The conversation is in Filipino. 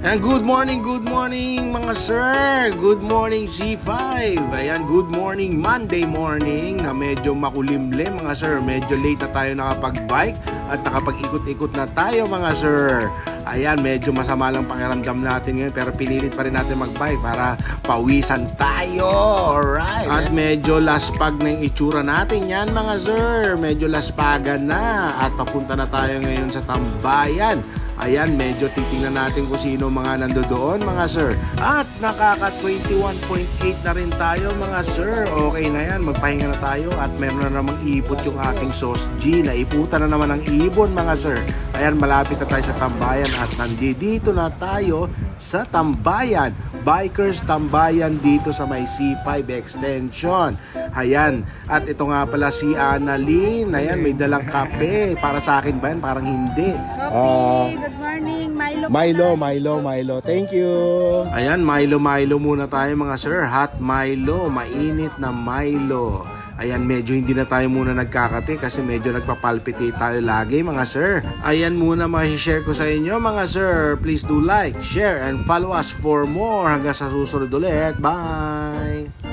And good morning mga sir. Good morning C5. Ayan, good morning Monday morning na medyo makulimlim mga sir. Medyo late na tayo nakapag-bike at nakapag-ikot-ikot na tayo mga sir. Ayan, medyo masama lang pakiramdam natin ngayon pero pinilit pa rin natin mag-bike para pawisan tayo. Alright. At medyo laspag na yung itsura natin yan mga sir. Medyo laspagan na at papunta na tayo ngayon sa Tambayan. Ayan, medyo titingnan natin kung sino mga nandoon mga sir. At nakaka 21.8 na rin tayo mga sir. Okay na yan, magpahinga na tayo at meron na namang ipot yung ating sauce G. Naiputan na naman ang ibon mga sir. Ayan, malapit na tayo sa Tambayan at nandito na tayo sa Tambayan. Bikers Tambayan dito sa may C5 extension. Ayan, at ito nga pala si Annalyn. Ayan, may dalang kape. Para sa akin ba yan? Parang hindi. Good morning, Milo. Thank you. Ayan, Milo muna tayo mga sir. Hot Milo, mainit na Milo. Ayan, medyo hindi na tayo muna nagkakape kasi medyo nagpapalpitate tayo lagi mga sir. Ayan muna share ko sa inyo mga sir. Please do like, share, and follow us for more. Hanggang sa susunod ulit. Bye!